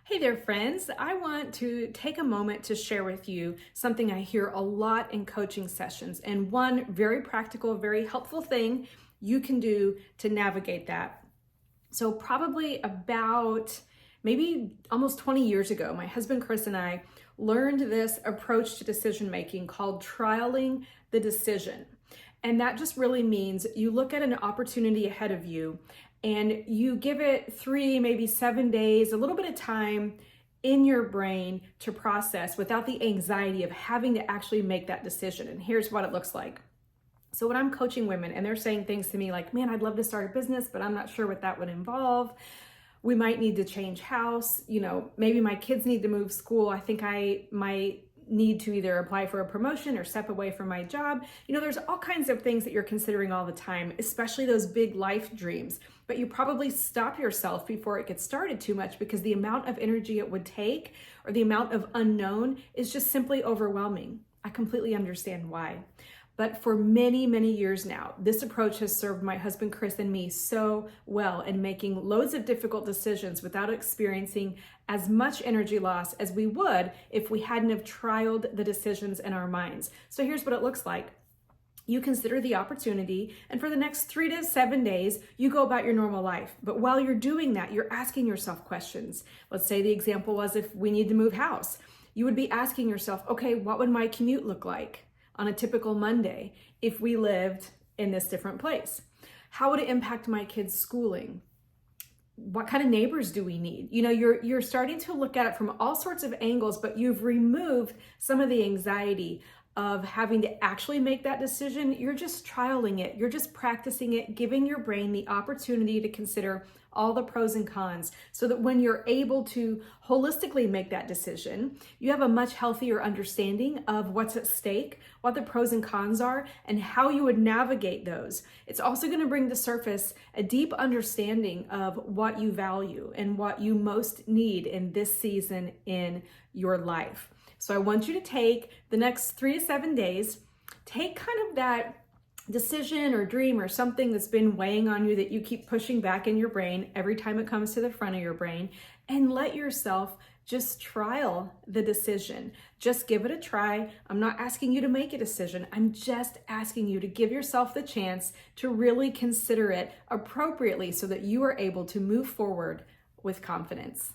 Hey there, friends. I want to take a moment to share with you something I hear a lot in coaching sessions, and one very practical, very helpful thing you can do to navigate that. So, probably about maybe almost 20 years ago, my husband Chris and I learned this approach to decision making called trialing the decision. And that just really means you look at an opportunity ahead of you and you give it 3, maybe 7 days, a little bit of time in your brain to process without the anxiety of having to actually make that decision. And here's what it looks like. So when I'm coaching women and they're saying things to me like, man, I'd love to start a business, but I'm not sure what that would involve. We might need to change house. Maybe my kids need to move school. I think I might need to either apply for a promotion or step away from my job. There's all kinds of things that you're considering all the time, especially those big life dreams. But you probably stop yourself before it gets started too much because the amount of energy it would take or the amount of unknown is just simply overwhelming. I completely understand why. But for many, many years now, this approach has served my husband, Chris, and me so well in making loads of difficult decisions without experiencing as much energy loss as we would if we hadn't have trialed the decisions in our minds. So here's what it looks like. You consider the opportunity, and for the next 3 to 7 days, you go about your normal life. But while you're doing that, you're asking yourself questions. Let's say the example was if we need to move house. You would be asking yourself, okay, what would my commute look like on a typical Monday if we lived in this different place? How would it impact my kids' schooling? What kind of neighbors do we need? You're starting to look at it from all sorts of angles, but you've removed some of the anxiety of having to actually make that decision. You're just trialing it. You're just practicing it, giving your brain the opportunity to consider all the pros and cons so that when you're able to holistically make that decision, you have a much healthier understanding of what's at stake, what the pros and cons are, and how you would navigate those. It's also going to bring to surface a deep understanding of what you value and what you most need in this season in your life. So I want you to take the next 3 to 7 days, take kind of that decision or dream or something that's been weighing on you that you keep pushing back in your brain every time it comes to the front of your brain, and let yourself just trial the decision. Just give it a try. I'm not asking you to make a decision. I'm just asking you to give yourself the chance to really consider it appropriately so that you are able to move forward with confidence.